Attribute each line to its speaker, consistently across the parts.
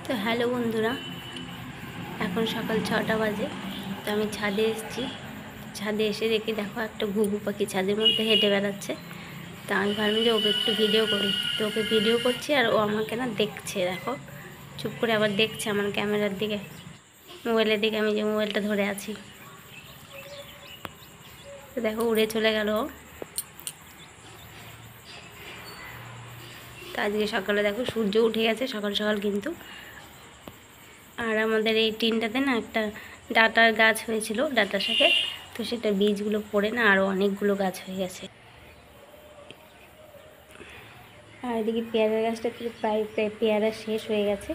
Speaker 1: তো হ্যালো বন্ধুরা, এখন সকাল 6টা বাজে। তো আমি ছাদে এসেছি। ছাদে এসে দেখি দেখো একটা ঘুঘু পাখি ছাদের মধ্যে হেঁটে বেড়াচ্ছে। তা আমি ভাবলাম যে ওকে একটু ভিডিও করি। তো ওকে ভিডিও করছি আর ও আমাকে না দেখছে, দেখো চুপ করে আবার দেখছে আমার ক্যামেরার দিকে, মোবাইলের দিকে, আমি যে মোবাইলটা ধরে আছি। তো দেখো উড়ে চলে গেল। তো আজকে সকালে দেখো সূর্য উঠে গেছে সকাল সকাল কিন্তু। আর আমাদের এই টিনটাতে না একটা ডাঁটার গাছ হয়েছিল, ডাঁটার শাকে। তো সেটা বীজগুলো পড়ে না আরও অনেকগুলো গাছ হয়ে গেছে। আর এদিকে পেয়ারার গাছটাতে প্রায় পেয়ারা শেষ হয়ে গেছে,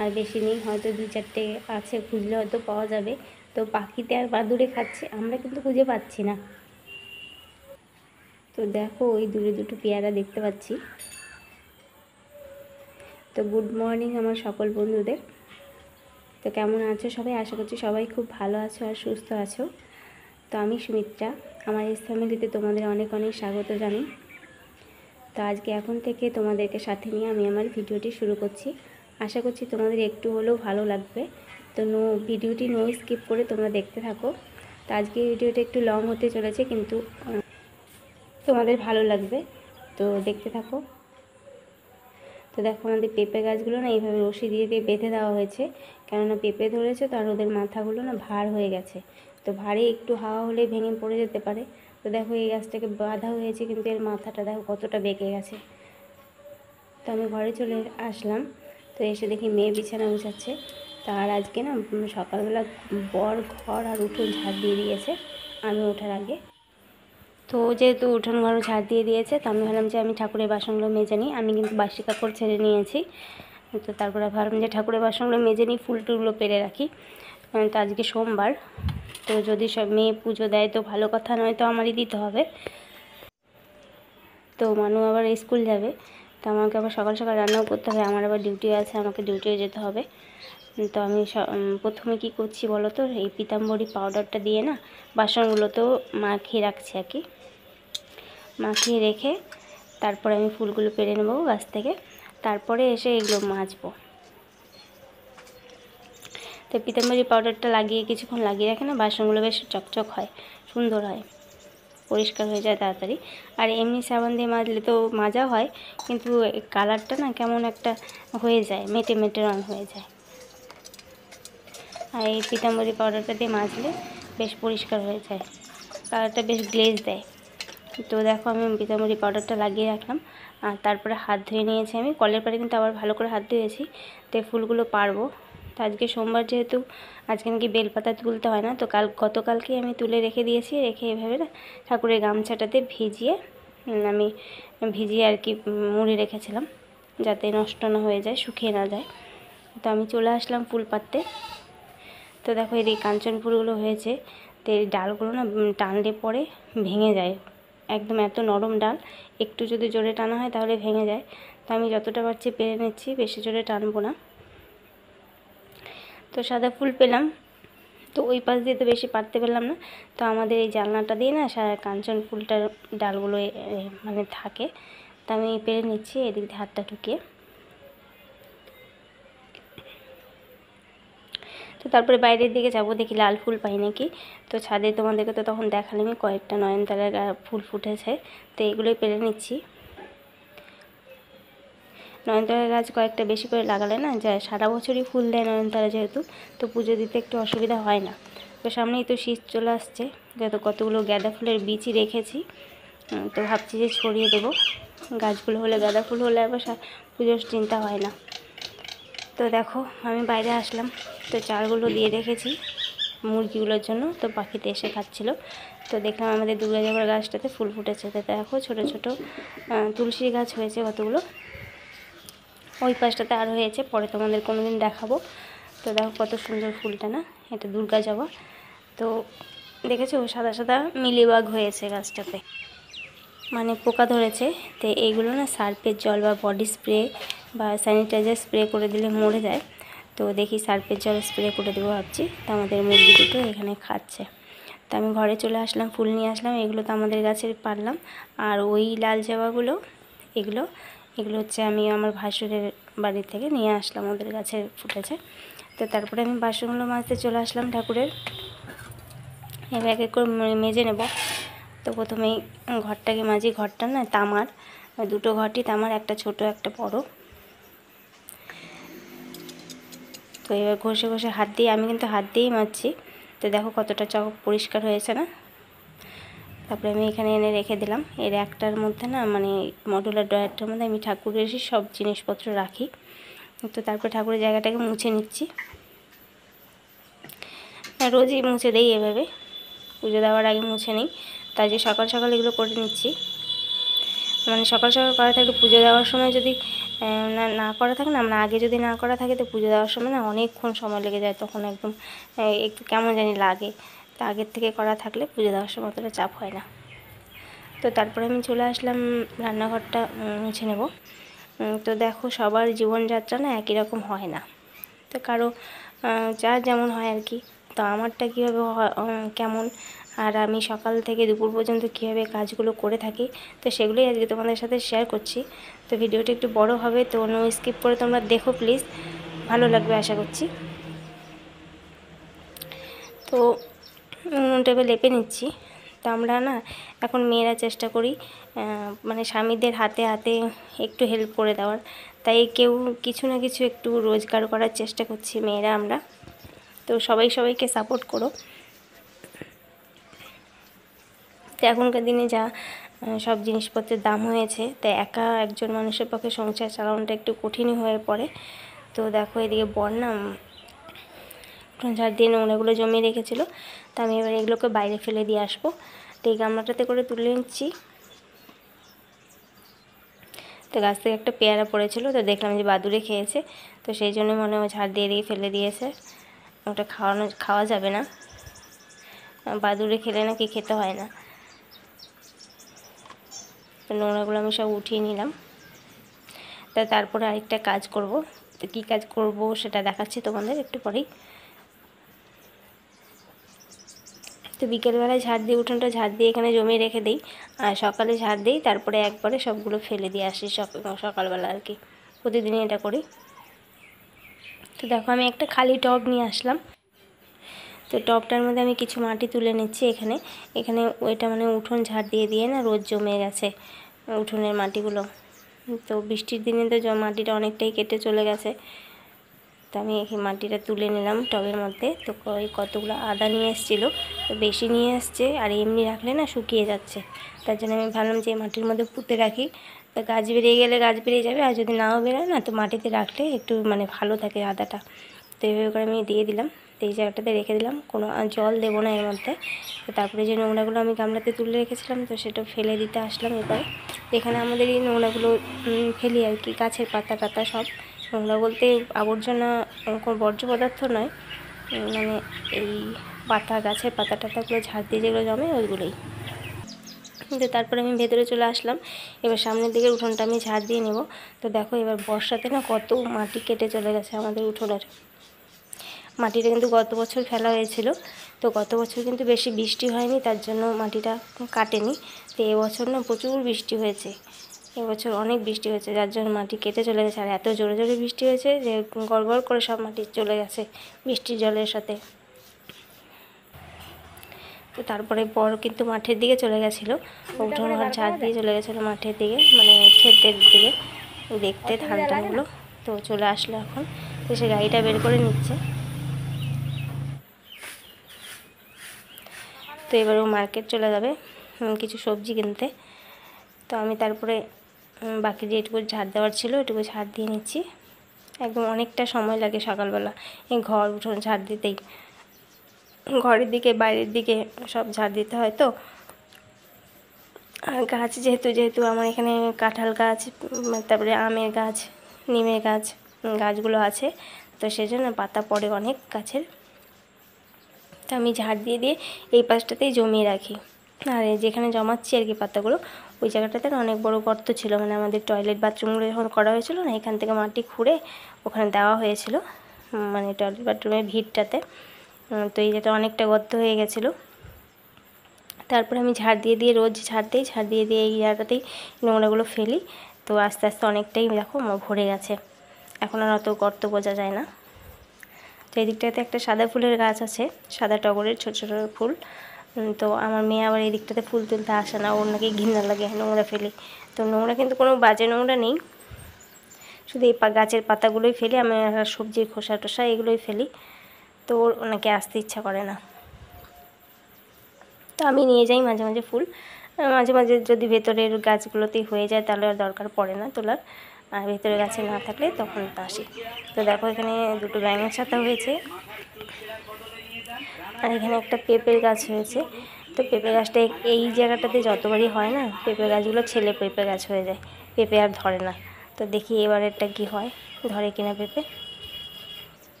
Speaker 1: আর বেশি নেই, হয়তো 2-4টে আছে, খুঁজলে হয়তো পাওয়া যাবে। তো পাখিতে আর বাদুড়ে খাচ্ছে, আমরা কিন্তু খুঁজে পাচ্ছি না। তো দেখো ওই দূরে দুটো পেয়ারা দেখতে পাচ্ছি। তো গুড মর্নিং আমার সকল বন্ধুদের। তো কেমন আছো সবাই? আশা করছি সবাই খুব ভালো আছো আর সুস্থ আছো। তো আমি সুমিত্রা, আমার এই ফ্যামিলিতে তোমাদের অনেক অনেক স্বাগত জানাই। তো আজকে এখন থেকে তোমাদেরকে সাথে নিয়ে আমি আমার ভিডিওটি শুরু করছি। আশা করছি তোমাদের একটু হলেও ভালো লাগবে। তো ভিডিওটি স্কিপ করে তোমরা দেখতে থাকো। তো আজকে ভিডিওটা একটু লং হতে চলেছে, কিন্তু তোমাদের ভালো লাগবে, তো দেখতে থাকো। তো দেখো আমাদের পেঁপে গাছগুলো না এইভাবে রশি দিয়ে দিয়ে বেঁধে দেওয়া হয়েছে, কেননা পেঁপে ধরেছে, তো আর ওদের মাথাগুলো না ভার হয়ে গেছে। তো ভারী একটু হাওয়া হলে ভেঙে পড়ে যেতে পারে। তো দেখো এই গাছটাকে বাঁধা হয়েছে, কিন্তু এর মাথাটা দেখো কতটা বেঁকে গেছে। তো আমি ঘরে চলে আসলাম। তো এসে দেখি মেয়ে বিছানা গুছাচ্ছে। তার আজকে না সকালবেলা বর ঘর আর উঠোন ঝাড় দিয়ে দিয়েছে আমি ওঠার আগে। তো যেহেতু উঠোন ঘর ঝাড় দিয়ে দিয়েছে, তো আমি ভাবলাম যে আমি ঠাকুরের বাসনগুলো মেজে নিই। আমি কিন্তু বাসি কাপড় ছেড়ে নিয়েছি। তো তারপরে ভাবলাম যে ঠাকুরের বাসনগুলো মেজে নিই, ফুল টুলগুলো পেরে রাখি। তো আজকে সোমবার, তো যদি সব মেয়ে পুজো দেয় তো ভালো কথা, নয় তো আমারই দিতে হবে। তো মানু আবার স্কুল যাবে, তো আমাকে আবার সকাল সকাল রান্নাও করতে হবে, আমার আবার ডিউটি আছে, আমাকে ডিউটিও যেতে হবে। তো আমি প্রথমে কি করছি বলো তো, এই পিতাম্বরী পাউডারটা দিয়ে না বাসনগুলো তো মাখিয়ে রাখছি আর কি। মাখিয়ে রেখে তারপরে আমি ফুলগুলো পেরে নেবো গাছ থেকে, তারপরে এসে এগুলো মাজবো। তো পিতাম্বরী পাউডারটা লাগিয়ে কিছুক্ষণ লাগিয়ে রাখে না, বাসনগুলো বেশ চকচক হয়, সুন্দর হয়, পরিষ্কার হয়ে যায় তাড়াতাড়ি। আর এমনি সাবান দিয়ে মাজলে তো মাজা হয়, কিন্তু কালারটা না কেমন একটা হয়ে যায়, মেটে মেটে রঙ হয়ে যায়। আর এই পিতাম্বরী পাউডারটা দিয়ে মাজলে বেশ পরিষ্কার হয়ে যায়, কালারটা বেশ গ্লেজ দেয়। তো দেখো আমি পিতাম্বরী পাউডারটা লাগিয়ে রাখলাম, আর তারপরে হাত ধুয়ে নিয়েছি। আমি কলের পাড়ে কিন্তু আবার ভালো করে হাত ধুয়েছি। তো ফুলগুলো পারবো। তো আজকে সোমবার যেহেতু, আজকে নাকি বেলপাতা তুলতে হয় না, তো গতকালকেই আমি তুলে রেখে দিয়েছি। রেখে এভাবে না ঠাকুরের গামছাটাতে আমি ভিজিয়ে আর কি মুড়ে রেখেছিলাম, যাতে নষ্ট না হয়ে যায়, শুকিয়ে না যায়। তো আমি চলে আসলাম ফুল পাড়তে। তো দেখো এই কাঞ্চন ফুলগুলো হয়েছে, তো এই ডালগুলো না টানলে পরে ভেঙে যায়, একদম এত নরম ডাল, একটু যদি জোরে টানা হয় তাহলে ভেঙে যায়। তো আমি যতটা পারছি পেরে নিচ্ছি, বেশি জোরে টানবো না। তো সাদা ফুল পেলাম, তো ওই পাশ দিয়ে তো বেশি পারতে পারলাম না। তো আমাদের এই জানলাটা দিয়ে না কাঞ্চন ফুলটার ডালগুলো মানে থাকে, তা আমি পেরে নিচ্ছি এদিক দিয়ে হাতটা ঢুকিয়ে। তো তারপরে বাইরের দিকে যাব, দেখি লাল ফুল পাই নাকি। তো ছাদে তোমাদেরকে তো তখন দেখালামই, কয়েকটা নয়নতারার ফুল ফুটেছে, তো এগুলোই পেরে নিচ্ছি। নয়নতারা গাছ কয়েকটা বেশি করে লাগালে না যায়, সারা বছরই ফুল দেয় নয়নতারা যেহেতু, তো পুজো দিতে একটু অসুবিধা হয় না। তো সামনেই তো শীত চলে আসছে, যত কতগুলো গাঁদা ফুলের বীজই রেখেছি, তো ভাবছি যে ছড়িয়ে দেবো। গাছগুলো হলে, গাঁদা ফুল হলে আবার পুজোর চিন্তা হয় না। তো দেখো আমি বাইরে আসলাম, তো চালগুলো দিয়ে রেখেছি মুরগিগুলোর জন্য, তো পাখিতে এসে খাচ্ছিল। তো দেখলাম আমাদের দুর্গাজবার গাছটাতে ফুল ফুটেছে, তো দেখো ছোটো ছোটো তুলসী গাছ হয়েছে কতগুলো, ওই পাশটাতে আরও হয়েছে, পরে তোমাদের কোনো দিন দেখাবো। তো দেখো কত সুন্দর ফুলটা না, এটা দুর্গা জবা। তো দেখেছো সাদা সাদা মিলিবাগ হয়েছে গাছটাতে, মানে পোকা ধরেছে। তো এইগুলো না সার্ফের জল বা বডি স্প্রে বা স্যানিটাইজার স্প্রে করে দিলে মরে যায়। তো দেখি সার্ফের জল স্প্রে করে দেবো ভাবছি। তো আমাদের মুরগি দুটো এখানে খাচ্ছে। তো আমি ঘরে চলে আসলাম, ফুল নিয়ে আসলাম, এগুলো তো আমাদের গাছের পারলাম। আর ওই লাল জবাগুলো, এগুলো এগুলো হচ্ছে আমি আমার ভাসুরের বাড়ি থেকে নিয়ে আসলাম, ওদের গাছে ফুটেছে। তো তারপরে আমি বাসনগুলো মাজতে চলে আসলাম ঠাকুরের। এবার এক এক করে মেজে নেব। তো প্রথমেই ঘরটাকে মাজি। ঘরটা না তামার, দুটো ঘরটি তামার, একটা ছোট একটা বড়। তো এবার ঘষে ঘষে হাত দিয়ে, আমি কিন্তু হাত দিয়েই মাজছি। তো দেখো কতটা পরিষ্কার হয়েছে না। তারপরে আমি এখানে এনে রেখে দিলাম। এর একটার মধ্যে না মানে মডুলার ড্রয়ারটার মধ্যে আমি ঠাকুরের সব জিনিসপত্র রাখি। তো তারপরে ঠাকুরের জায়গাটাকে মুছে নিচ্ছি। রোজই মুছে দেই এভাবে, পুজো দেওয়ার আগে মুছে নিই। তাই যে সকাল সকাল এগুলো করে নিচ্ছি। মানে সকাল সকাল করা থাকলে পুজো দেওয়ার সময় যদি না করা থাকে না, মানে আগে যদি না করা থাকে তো পুজো দেওয়ার সময় না অনেকক্ষণ সময় লেগে যায়, তখন একদম একটু কেমন জানি লাগে। তা আগের থেকে করা থাকলে পুজো দেওয়ার সময় অতটা চাপ হয় না। তো তারপরে আমি চলে আসলাম রান্নাঘরটা মুছে নেব। তো দেখো সবার জীবনযাত্রা না একই রকম হয় না, তো কারো যার যেমন হয় আর কি। তো আমারটা কীভাবে কেমন, আর আমি সকাল থেকে দুপুর পর্যন্ত কীভাবে কাজগুলো করে থাকি, তো সেগুলোই আজকে তোমাদের সাথে শেয়ার করছি। তো ভিডিওটা একটু বড় হবে, তো নো স্কিপ করে তোমরা দেখো প্লিজ, ভালো লাগবে আশা করছি। তো নুনটাকে লেপে নিচ্ছি। তো আমরা না এখন মেয়েরা চেষ্টা করি মানে স্বামীদের হাতে হাতে একটু হেল্প করে দেওয়ার, তাই কেউ কিছু না কিছু একটু রোজগার করার চেষ্টা করছি মেয়েরা আমরা। তো সবাই সবাইকে সাপোর্ট করো। তো এখনকার দিনে যা সব জিনিসপত্রের দাম হয়েছে, তো একা একজন মানুষের পক্ষে সংসার চালানোটা একটু কঠিনই হয়ে পড়ে। তো দেখো এদিকে বন্যা ঝাড় দিয়ে নোংরাগুলো জমিয়ে রেখেছিলো, তো আমি এবার এগুলোকে বাইরে ফেলে দিয়ে আসবো। তো এই গামলাটাতে করে তুলে নিচ্ছি। তো গাছ থেকে একটা পেয়ারা পড়েছিল, তো দেখলাম যে বাদুড়ে খেয়েছে, তো সেই জন্য মনে হয় ঝাড় দিয়ে দিয়ে ফেলে দিয়েছে। ওটা খাওয়া যাবে না, বাদুড়ে খেলে নাকি খেতে হয় না। তো নোংরাগুলো আমি সব উঠিয়ে নিলাম। তারপরে আরেকটা কাজ করব। তো কী কাজ করব সেটা দেখাচ্ছি তোমাদের একটু পরেই। তো বিকেলবেলায় ঝাড় দিয়ে উঠোনটা ঝাড় দিয়ে এখানে জমিয়ে রেখে দিই, আর সকালে ঝাড় দিই, তারপরে একবারে সবগুলো ফেলে দিয়ে আসি সকালবেলা আর কি, প্রতিদিনই এটা করি। তো দেখো আমি একটা খালি টব নিয়ে আসলাম। তো টবটার মধ্যে আমি কিছু মাটি তুলে নিচ্ছি। এখানে ওইটা মানে উঠোন ঝাড় দিয়ে দিয়ে না রোজ জমে গেছে উঠোনের মাটিগুলো। তো বৃষ্টির দিনে তো মাটিটা অনেকটাই কেটে চলে গেছে। তো আমি এই মাটিটা তুলে নিলাম টবের মধ্যে। তো ওই কতগুলো আদা নিয়ে এসেছিলো, তো বেশি নিয়ে আসছে, আর এমনি রাখলে না শুকিয়ে যাচ্ছে। তার জন্য আমি ভাবলাম যে মাটির মধ্যে পুঁতে রাখি, তো গাছ বেরিয়ে গেলে গাছ বেরিয়ে যাবে, আর যদি নাও বেরোয় না তো মাটিতে রাখলে একটু মানে ভালো থাকে আদাটা। তো এইভাবে করে আমি দিয়ে দিলাম। তো এই জায়গাটাতে রেখে দিলাম, কোনো জল দেবো না এর মধ্যে। তো তারপরে যে নোংরাগুলো আমি গামলাতে তুলে রেখেছিলাম, তো সেটা ফেলে দিতে আসলাম এবার। এখানে আমাদের এই নোংরাগুলো ফেলি আর কি, গাছের পাতা টাতা সব নোংরা বলতে আবর্জনা, কোনো বর্জ্য পদার্থ নয়, মানে এই পাতা, গাছের পাতা টাতাগুলো ঝাড় দিয়ে যেগুলো জমে ওইগুলোই। কিন্তু তারপরে আমি ভেতরে চলে আসলাম। এবার সামনের দিকে উঠোনটা আমি ঝাড় দিয়ে নেব। তো দেখো এবার বর্ষাতে না কত মাটি কেটে চলে গেছে আমাদের উঠোনের। মাটিটা কিন্তু গত বছর ফেলা হয়েছিল, তো গত বছর কিন্তু বেশি বৃষ্টি হয়নি, তার জন্য মাটিটা কাটেনি। তো এবছর না প্রচুর বৃষ্টি হয়েছে, এবছর অনেক বৃষ্টি হয়েছে, যার জন্য মাটি কেটে চলে গেছে। আর এত জোরে জোরে বৃষ্টি হয়েছে যে গড়গড় করে সব মাটি চলে গেছে বৃষ্টির জলের সাথে। তো তারপরে বড় কিন্তু মাঠের দিকে চলে গেছিলো, উঠোন ঘর ঝাড় দিয়ে চলে গেছিলো মাঠের দিকে, মানে ক্ষেতের দিকে দেখতে ধান টানগুলো। তো চলে আসলো এখন, তো সে গাড়িটা বের করে নিচ্ছে। তো এবার ও মার্কেট চলে যাবে কিছু সবজি কিনতে। তো আমি তারপরে বাকি যেটুকু ঝাড় দেওয়ার ছিল ওইটুকু ঝাড় দিয়ে নিচ্ছি। একদম অনেকটা সময় লাগে সকালবেলা এই ঘর উঠোন ঝাড় দিতেই, ঘরের দিকে বাইরের দিকে সব ঝাড় দিতে হয়। তো আর গাছ যেহেতু আমার এখানে কাঁঠাল গাছ, তারপরে আমের গাছ, নিমের গাছ, গাছগুলো আছে, তো সেজন্য পাতা পড়ে অনেক গাছের। তো আমি ঝাড় দিয়ে দিয়ে এই পাশটাতেই জমিয়ে রাখি। আর যেখানে জমাচ্ছি আর কি পাতাগুলো, ওই জায়গাটাতে অনেক বড় গর্ত ছিল, মানে আমাদের টয়লেট বাথরুমগুলো যখন করা হয়েছিল না, এখান থেকে মাটি খুঁড়ে ওখানে দেওয়া হয়েছিল, মানে টয়লেট বাথরুমের ভিড়টাতে। তো এই যেটা অনেকটা গর্ত হয়ে গেছিলো। তারপরে আমি ঝাড় দিয়ে দিয়ে রোজ ঝাড় দিয়ে দিয়ে এই জায়গাটাতেই নোংরাগুলো ফেলি। তো আস্তে আস্তে অনেকটাই দেখো ভরে গেছে, এখন আর অত গর্ত বোঝা যায় না। তো এই দিকটাতে একটা সাদা ফুলের গাছ আছে, সাদা টগরের ছোটো ছোটো ফুল। তো আমার মেয়ে আবার এই দিকটাতে ফুল তুলতে আসে না, ওর নাকি ঘৃণা লাগে নোংরা ফেলি। তো নোংরা কিন্তু কোনো বাজে নোংরা নেই, শুধু এই গাছের পাতাগুলোই ফেলি, আমি সবজির খোসা টোসা এগুলোই ফেলি। তো ওর ওনাকে আসতে ইচ্ছা করে না, তো আমি নিয়ে যাই মাঝে মাঝে ফুল। মাঝে মাঝে যদি ভেতরের গাছগুলোতেই হয়ে যায় তাহলে আর দরকার পড়ে না তোলার, আর ভেতরের গাছে না থাকলে তখন আসি। তো দেখো এখানে দুটো ব্যাঙের ছাতা হয়েছে, আর এখানে একটা পেঁপের গাছ হয়েছে। তো পেঁপে গাছটা এই জায়গাটাতে যতবারই হয় না, পেঁপে গাছগুলো ছেলে পেঁপে গাছ হয়ে যায়, পেঁপে আর ধরে না। তো দেখি এবারেরটা কি হয়, ধরে কিনা পেঁপে।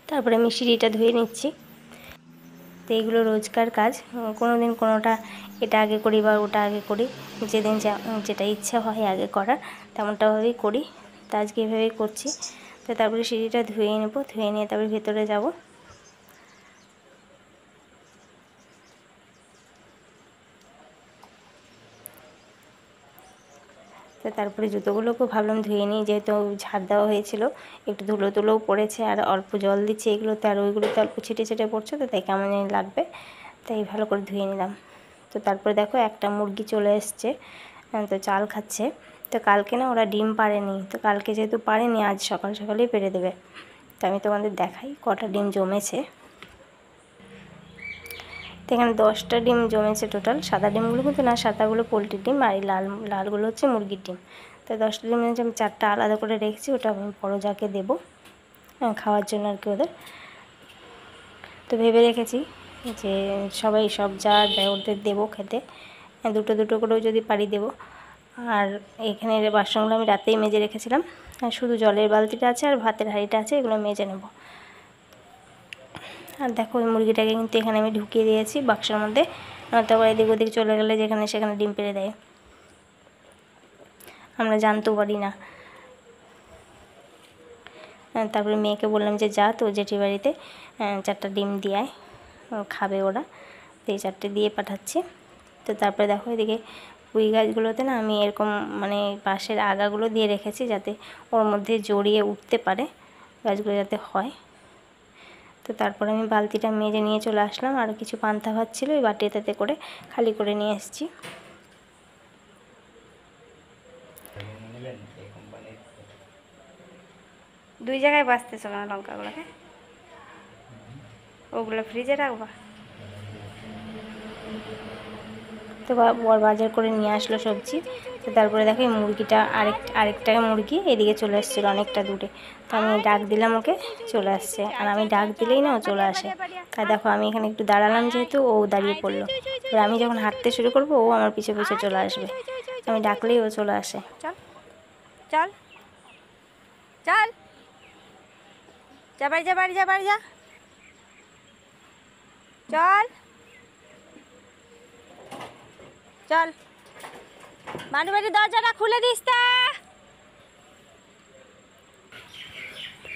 Speaker 1: তারপরে আমি সিঁড়িটা ধুয়ে নিচ্ছি। তো এইগুলো রোজকার কাজ, কোনো দিন কোনোটা এটা আগে করি বা ওটা আগে করি, যেদিন যেটা ইচ্ছা হয় আগে করার তেমনটাভাবেই করি। তো আজকে এভাবেই করছি। তো তারপরে সিঁড়িটা ধুয়ে নেব, ধুয়ে নিয়ে তারপরে ভেতরে যাব। তো তারপরে জুতোগুলোকেও ভাবলাম ধুয়ে নিই, যেহেতু ঝাড় দেওয়া হয়েছিল, একটু ধুলো তুলোও পড়েছে, আর অল্প জল দিচ্ছে এগুলোতে, আর ওইগুলোতে অল্প ছিটে ছিটে পড়ছে, তো তাই কেমন জানি লাগবে, তাই ভালো করে ধুয়ে নিলাম। তো তারপরে দেখো একটা মুরগি চলে এসছে, তো চাল খাচ্ছে। তো কালকে না ওরা ডিম পাড়েনি, তো কালকে যেহেতু পাড়েনি আজ সকাল সকালেই পেড়ে দেবে। তো আমি তোমাদের দেখাই কটা ডিম জমেছে। তো এখানে 10টা ডিম জমেছে টোটাল, সাদা ডিমগুলো কিন্তু না, সাদাগুলো পোলট্রির ডিম, আর এই লালগুলো হচ্ছে মুরগির ডিম। তো 10টা ডিম আমি 4টা আলাদা করে রেখেছি, ওটা আমি বড় যাকে দেবো খাওয়ার জন্য আর কি ওদের। তো ভেবে রেখেছি যে সবাই সব যা দেয় ওদের দেবো খেতে, দুটো দুটো করেও যদি পারি দেবো। আর এখানে বাসনগুলো আমি রাতেই মেজে রেখেছিলাম, আর শুধু জলের বালতিটা আছে আর ভাতের হাঁড়িটা আছে, এগুলো মেজে নেব। আর দেখো ওই মুরগিটাকে কিন্তু এখানে আমি ঢুকিয়ে দিয়েছি বাক্সের মধ্যে, নয়তো আবার এদিক ওদিক চলে গেলে যেখানে সেখানে ডিম পেড়ে দেয়, আমরা জানতেও পারি না। তারপরে মেয়েকে বললাম যে যা তো জেঠি বাড়িতে 4টা ডিম দিয়ে আয়, খাবে ওরা, তো এই 4টে দিয়ে পাঠাচ্ছি। তো তারপরে দেখো এদিকে পুঁই গাছগুলোতে না আমি এরকম মানে বাঁশের আগাগুলো দিয়ে রেখেছি, যাতে ওর মধ্যে জড়িয়ে উঠতে পারে গাছগুলো যাতে হয়। তো তারপরে আমি বালতিটা মেজে নিয়ে চলে আসলাম, আর কিছু পান্তা ভাত ছিল ওই বাটিটাতে করে খালি করে নিয়ে এসেছি। দুই জায়গায় বাঁচতেছো না লঙ্কাগুলোকে, ওগুলো ফ্রিজে রাখবা। তো বর বাজার করে নিয়ে আসলো সবজি। তো তারপরে দেখো এই মুরগিটা আরেকটা মুরগি এদিকে চলে এসেছিলো অনেকটা দূরে, তো আমি ডাক দিলাম ওকে, চলে আসছে। আর আমি ডাক দিলেই না ও চলে আসে। আর দেখো আমি এখানে একটু দাঁড়ালাম যেহেতু, ও দাঁড়িয়ে পড়লো। এবার আমি যখন হাঁটতে শুরু করবো ও আমার পিছে পিছে চলে আসবে, আমি ডাকলেই ও চলে আসে। চল চল চল, যা বাড়ি যা বাড়ি যা বাড়ি যা, চল চল, বাড়ি বাড়ি দরজাটা খুলে দিস তা,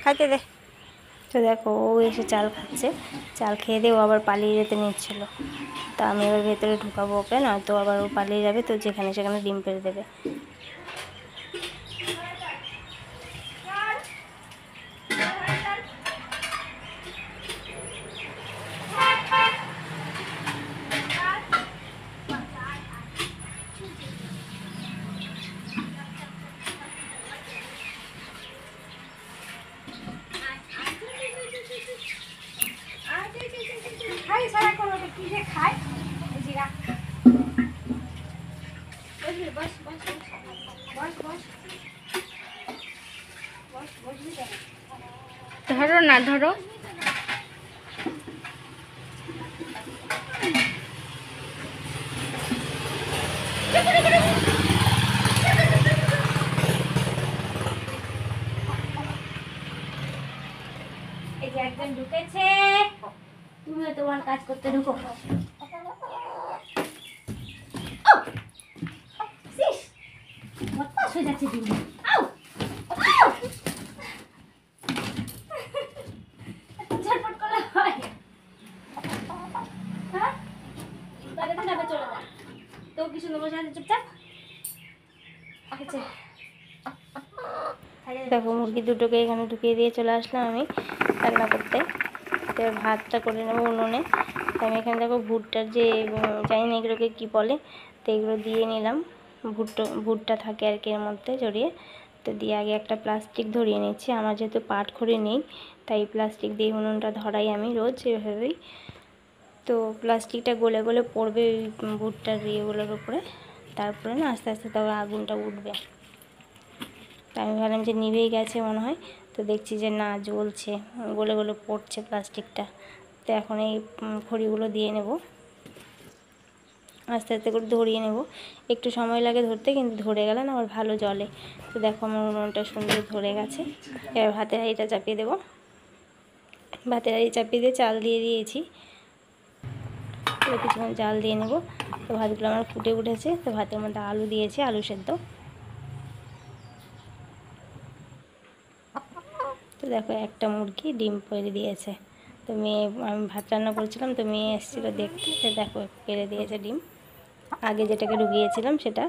Speaker 1: খাইতে দে। তো দেখো ও এসে চাল খাচ্ছে, চাল খেয়ে দিয়ে ও আবার পালিয়ে যেতে নিচ্ছিল। তা আমি এবার ভেতরে ঢুকাবো ওকে, নয়তো আবার ও পালিয়ে যাবে, তো যেখানে সেখানে ডিম পেড়ে দেবে। ধরো না ধরো, এই যে একজন ঢুকেছে, তুমিও তোমার কাজ করতে ঢুকো। হয়ে যাচ্ছে ডিম, ঝটপট করলে হয়, হ্যাঁ চলে যা। তো কি সুন্দর বসে আছে চুপচাপ, দেখো মুরগি দুটোকে এখানে ঢুকিয়ে দিয়ে চলে আসলাম আমি রান্না করতে। তো ভাতটা করে নেবো উনুনে। তো আমি এখানে দেখো ভুট্টার যে জানি না এগুলোকে কী বলে, তো এগুলো দিয়ে নিলাম। ভুট্টা থাকে আর কি এর মধ্যে জড়িয়ে, তো দিয়ে আগে একটা প্লাস্টিক ধরিয়ে নিচ্ছি। আমার যেহেতু পাটখড়ি নেই তাই প্লাস্টিক দিয়ে উনুনটা ধরাই আমি রোজ এভাবেই। তো প্লাস্টিকটা গলে গলে পড়বে ওই ভুট্টার ইয়েগুলোর উপরে, তারপরে না আস্তে আস্তে তবে আগুনটা উঠবে। তো আমি ভাবলাম যে নিভেই গেছে মনে হয়, তো দেখছি যে না, জ্বলছে, গলে গলে পড়ছে প্লাস্টিকটা। তো এখন এই খড়িগুলো দিয়ে নেব, আস্তে আস্তে করে ধরিয়ে নেব। একটু সময় লাগে ধরতে, কিন্তু ধরে গেলে না আমার ভালো জ্বলে। তো দেখো আমার উনুনটা সুন্দর ধরে গেছে। এবার ভাতের হাঁড়িটা চাপিয়ে দেবো। ভাতের হাঁড়ি চাপিয়ে দিয়ে চাল দিয়ে দিয়েছি, তো কিছুক্ষণ চাল দিয়ে নেব। তো ভাতগুলো আমার ফুটে উঠেছে, তো ভাতের মধ্যে আলু দিয়েছি, আলু সেদ্ধ। তো দেখো একটা মুরগি ডিম পেড়ে দিয়েছে। তো মেয়ে, আমি ভাত রান্না করেছিলাম তো মেয়ে এসেছিলো দেখতে, তো দেখো পেড়ে দিয়েছে ডিম, আগে যেটাকে ঢুকিয়েছিলাম সেটা।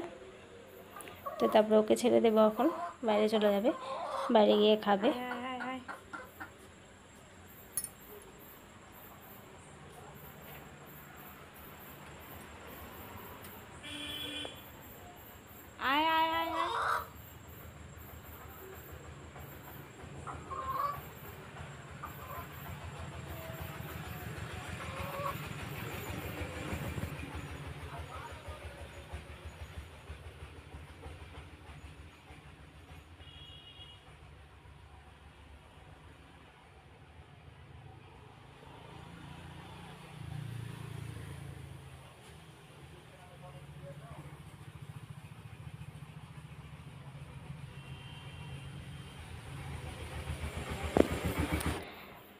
Speaker 1: তো তারপরে ওকে ছেড়ে দেবো, এখন বাইরে চলে যাবে, বাইরে গিয়ে খাবে।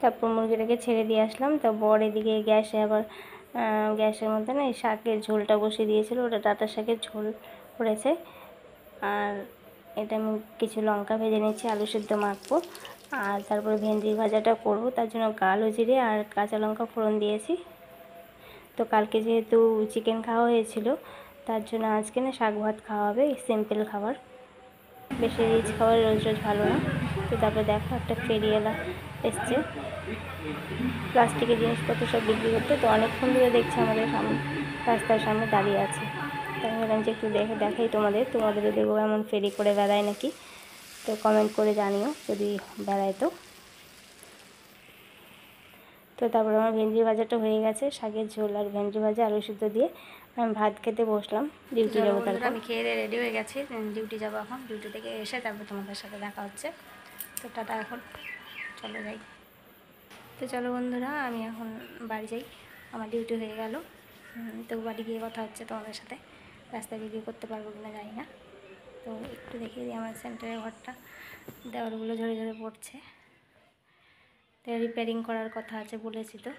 Speaker 1: তারপর মুরগিটাকে ছেড়ে দিয়ে আসলাম। তো বর এদিকে গ্যাসে আবার গ্যাসের মধ্যে না এই শাকের ঝোলটা বসিয়ে দিয়েছিল, ওটা ডাঁটা শাকের ঝোল করেছে। আর এটা আমি কিছু লঙ্কা ভেজে নিচ্ছি, আলু সেদ্ধ মাখবো। আর তারপরে ভেন্ডি ভাজাটা করব, তার জন্য কালো জিরে আর কাঁচা লঙ্কা ফোড়ন দিয়েছি। তো কালকে যেহেতু চিকেন খাওয়া হয়েছিল, তার জন্য আজকে না শাক ভাত খাওয়া হবে, সিম্পল খাবার, বেশি রিচ খাবার রোজ রোজ ভালো না। তো তারপরে দেখো একটা ফেরিওয়ালা এসছে প্লাস্টিকের জিনিসপত্র সব বিক্রি করতে। তো অনেকক্ষণ ধরে দেখছি আমাদের সামনে, রাস্তার সামনে দাঁড়িয়ে আছে। তাই ভাবলাম যে একটু দেখাই তোমাদেরও দেখবো এমন ফেরি করে বেড়ায় নাকি। তো কমেন্ট করে জানিও যদি বেড়ায়। তো তারপর আমার ভেন্ডি ভাজাটা হয়ে গেছে, শাকের ঝোল আর ভেন্ডি ভাজা আলু সিদ্ধ দিয়ে আমি ভাত খেতে বসলাম। ডিউটি যাবো, তারপর আমি খেয়ে দিয়ে রেডি হয়ে গেছি, ডিউটি যাবো। এখন ডিউটি থেকে এসে তারপর তোমাদের সাথে দেখা হচ্ছে। তো টাটা, এখন চলো যাই। তো চলো বন্ধুরা, আমি এখন বাড়ি যাই, আমার ডিউটি হয়ে গেল। তো বাড়ি গিয়ে কথা হচ্ছে তোমাদের সাথে। রাস্তায় ভিডিও করতে পারবো কিনা জানি না। তো একটু দেখিয়ে দিই আমার সেন্টারের ঘরটা, দেওয়ালগুলো ঝরে ঝরে পড়ছে। তো রিপেয়ারিং করার কথা আছে বলেছি, তো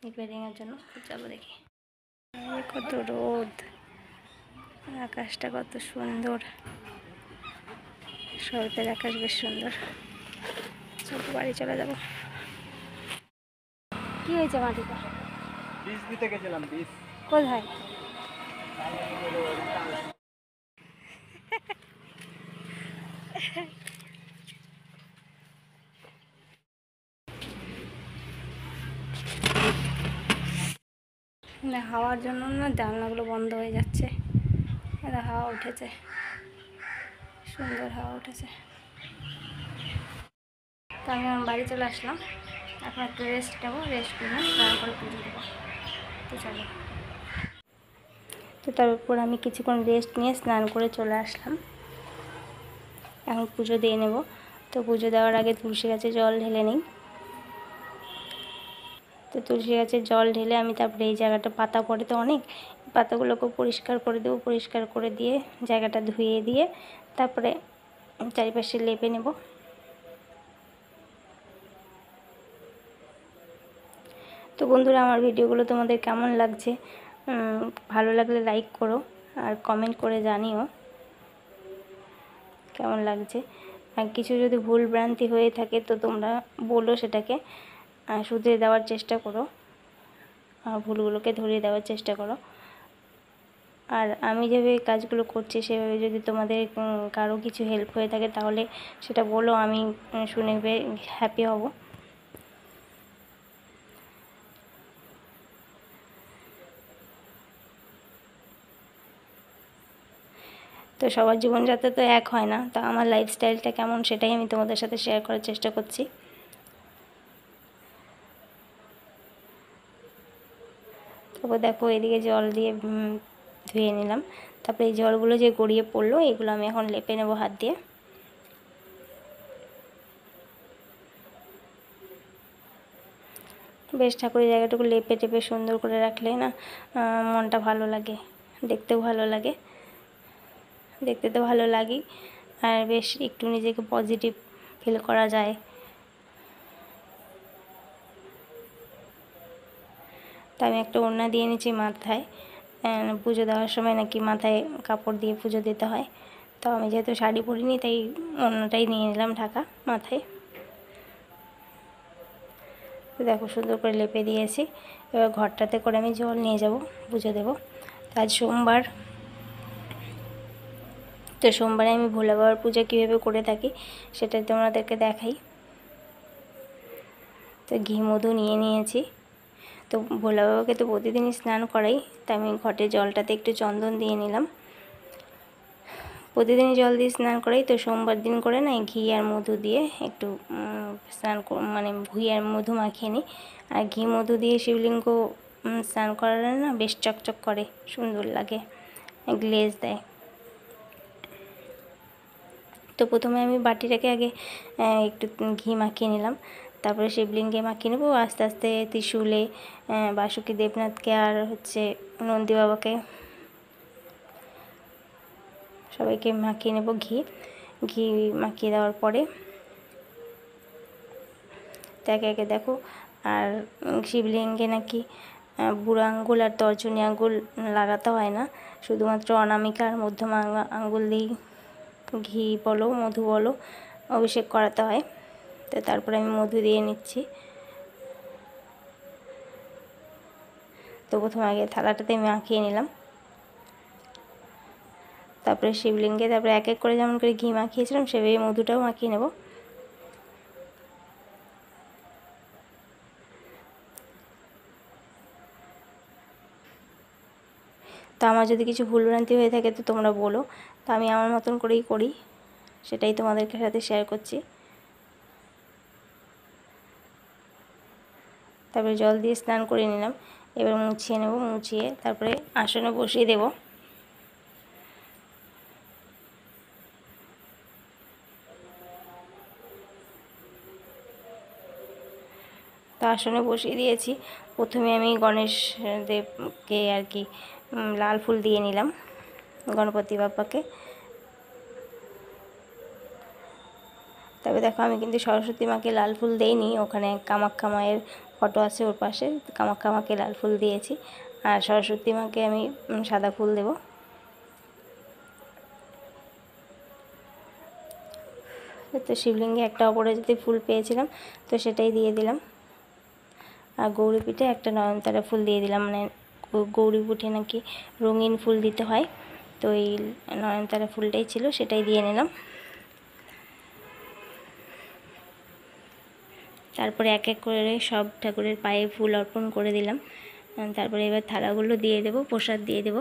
Speaker 1: রিপেয়ারিংয়ের জন্য। চলো দেখি। কত রোদ, আকাশটা কত সুন্দর, শরতের আকাশ বেশ সুন্দর। চলো বাড়ি চলে যাবো। কি হয়েছে মাটিতে?
Speaker 2: বীজ দিতে গেছিলাম। বীজ
Speaker 1: কোথায়? না, হাওয়ার জন্য না জানলাগুলো বন্ধ হয়ে যাচ্ছে। এটা হাওয়া উঠেছে, সুন্দর হাওয়া উঠেছে। তো আমি আমার বাড়ি চলে আসলাম, এখন একটু রেস্ট নেবো, রেস্ট করে তারপরে পুজো দেবো। তো চলো। তো তারপর আমি কিছুক্ষণ রেস্ট নিয়ে স্নান করে চলে আসলাম, এখন পুজো দিয়ে নেব। তো পুজো দেওয়ার আগে তুলসী গাছে জল ঢেলে নিই। তো তুলসী গাছে জল ঢেলে আমি তারপরে এই জায়গাটা পাতা পড়ে তো অনেক, পাতাগুলোকে পরিষ্কার করে দেবো। পরিষ্কার করে দিয়ে জায়গাটা ধুয়ে দিয়ে তারপরে চারিপাশে লেপে নেব। তো বন্ধুরা, আমার ভিডিওগুলো তোমাদের কেমন লাগছে? ভালো লাগলে লাইক করো আর কমেন্ট করে জানিও কেমন লাগছে। আর কিছু যদি ভুল ভ্রান্তি হয়ে থাকে তো তোমরা বলো, সেটাকে শুধরে দেওয়ার চেষ্টা করো, ভুলগুলোকে ধরিয়ে দেওয়ার চেষ্টা করো। আর আমি যেভাবে কাজগুলো করছি সেভাবে যদি তোমাদের কারো কিছু হেল্প হয়ে থাকে তাহলে সেটা বলো, আমি শুনে হ্যাপি হব। তো সবার জীবনযাত্রা তো এক হয় না, তো আমার লাইফস্টাইলটা কেমন সেটাই আমি তোমাদের সাথে শেয়ার করার চেষ্টা করছি। তারপর দেখো এদিকে জল দিয়ে ধুয়ে নিলাম। তারপরে এই জলগুলো যে গড়িয়ে পড়লো এগুলো আমি এখন লেপে নেবো হাত দিয়ে। বেশ ঠাকুরের জায়গাটুকু লেপে টেপে সুন্দর করে রাখলে না মনটা ভালো লাগে, দেখতেও ভালো লাগে। দেখতে তো ভালো লাগেই, আর বেশ একটু নিজেকে পজিটিভ ফিল করা যায়। তো আমি একটা ওড়না দিয়ে নিচ্ছি মাথায়। পুজো দেওয়ার সময় নাকি মাথায় কাপড় দিয়ে পুজো দিতে হয়, তো আমি যেহেতু শাড়ি পরিনি তাই ওড়নাটাই নিয়ে নিলাম ঢাকা মাথায়। তো দেখো সুন্দর করে লেপে দিয়েছি। এবার ঘরটাতে করে আমি জল নিয়ে যাব, পুজো দেবো। আজ সোমবার, তো সোমবারে আমি ভোলা বাবার পূজা কীভাবে করে থাকি সেটা তোমাদেরকে দেখাই। তো ঘি মধু নিয়ে নিয়েছি। তো ভোলা বাবাকে তো প্রতিদিনই স্নান করাই, তাই আমি ঘটে জলটাতে একটু চন্দন দিয়ে নিলাম। প্রতিদিনই জল দিয়ে স্নান করাই, তো সোমবার দিন করে না ঘি আর মধু দিয়ে একটু স্নান মানে ঘি আর মধু মাখিয়ে নিই। আর ঘি মধু দিয়ে শিবলিঙ্গ স্নান করালে না বেশ চকচক করে, সুন্দর লাগে, গ্লেজ দেয়। তো প্রথমে আমি বাটিটাকে আগে একটু ঘি মাখিয়ে নিলাম, তারপরে শিবলিঙ্গে মাখিয়ে নেবো। আস্তে আস্তে ত্রিশূলে বাসুকি দেবনাথকে আর হচ্ছে নন্দী বাবাকে সবাইকে মাখিয়ে নেব ঘি মাখিয়ে দেওয়ার পরে একে একে দেখো। আর শিবলিঙ্গে নাকি বুড়ো আঙ্গুল আর তর্জনী আঙ্গুল লাগাতে হয় না, শুধুমাত্র অনামিকা আর মধ্যমা আঙ্গুল দিয়েই ঘি বলো মধু বলো অভিষেক করাতে হয়। তো তারপরে আমি মধু দিয়ে নিচ্ছি। তো প্রথমে আগে থালাটাতে মাখিয়ে নিলাম, তারপরে শিবলিঙ্গে তারপরে এক এক করে যেমন করে ঘি মাখিয়েছিলাম সেভাবে মধুটাও মাখিয়ে নেব। তো আমার যদি কিছু ভুলভ্রান্তি হয়ে থাকে তো তোমরা বলো, তো আমি আমার মতন করেই করি, সেটাই তোমাদেরকে সাথে শেয়ার করছি। তারপরে জল দিয়ে স্নান করে নিলাম। এবার মুছিয়ে নেব, মুছিয়ে তারপরে আসনে বসিয়ে দেব। তো আসনে বসিয়ে দিয়েছি। প্রথমে আমি গণেশ দেবকে আর কি লাল ফুল দিয়ে নিলাম, গণপতি বাপ্পাকে। তবে দেখো আমি কিন্তু সরস্বতী মাকে লাল ফুল দেইনি, ওখানে কামাখ্যা মায়ের ফটো আছে ওর পাশে, কামাখ্যা মাকে লাল ফুল দিয়েছি। আর সরস্বতী মাকে আমি সাদা ফুল দেব। তো শিবলিঙ্গে একটা অপরাজিতা ফুল পেয়েছিলাম, তো সেটাই দিয়ে দিলাম। আর গৌরী পিঠে একটা নয়নতারা ফুল দিয়ে দিলাম, মানে গৌরী পিঠে নাকি রঙিন ফুল দিতে হয়, তো এই নয়নতারা ফুলটাই ছিল, সেটাই দিয়ে নিলাম। তারপরে এক এক করে সব ঠাকুরের পায়ে ফুল অর্পণ করে দিলাম। তারপরে এবার থালাগুলো দিয়ে দেব, প্রসাদ দিয়ে দেব।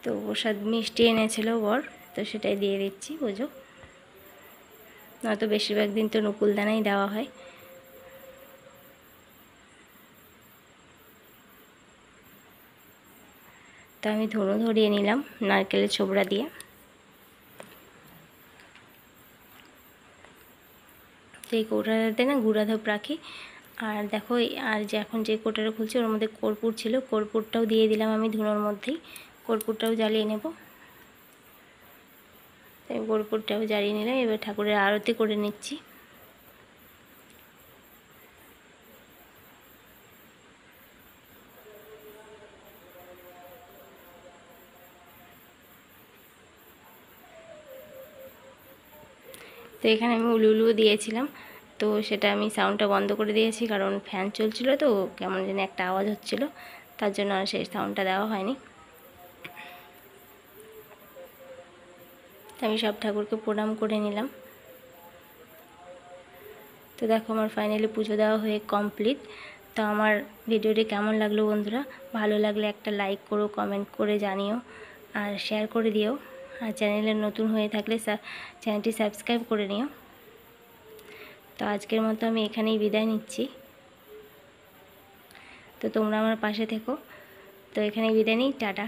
Speaker 1: তো প্রসাদ মিষ্টি এনেছিল বর, তো সেটাই দিয়ে দিচ্ছি, বুঝো। নয়তো বেশিরভাগ দিন তো নকুলদানাই দেওয়া হয়। তো আমি ধুনো ধরিয়ে নিলাম নারকেলের ছোবড়া দিয়ে। তো এই কৌটাটাতে না গুঁড়া ধূপ রাখি। আর দেখো আর যে এখন যে কৌটাটা খুলছি ওর মধ্যে কর্পূর ছিল, কর্পূরটাও দিয়ে দিলাম আমি ধুনোর মধ্যেই, কর্পূরটাও জ্বালিয়ে নেব। কর্পূরটাও জ্বালিয়ে নিলাম। এবার ঠাকুরের আরতি করে নিচ্ছি। তো এখানে আমি উলুও দিয়েছিলাম, তো সেটা আমি সাউন্ডটা বন্ধ করে দিয়েছি, কারণ ফ্যান চলছিল তো কেমন যেন একটা আওয়াজ হচ্ছিল, তার জন্য আর সেই সাউন্ডটা দেওয়া হয়নি। আমি সব ঠাকুরকে প্রণাম করে নিলাম। তো দেখো আমার ফাইনালি পুজো দেওয়া হয়ে কমপ্লিট। তো আমার ভিডিওটি কেমন লাগলো বন্ধুরা, ভালো লাগলে একটা লাইক করো, কমেন্ট করে জানিও, আর শেয়ার করে দিও। আর চ্যানেলে নতুন হয়ে থাকলে চ্যানেলটি সাবস্ক্রাইব করে নিও। তো আজকের মতো আমি এখানেই বিদায় নিচ্ছি। তো তোমরা আমার পাশে থেকো। তো এখানেই বিদায় নিই, টাটা।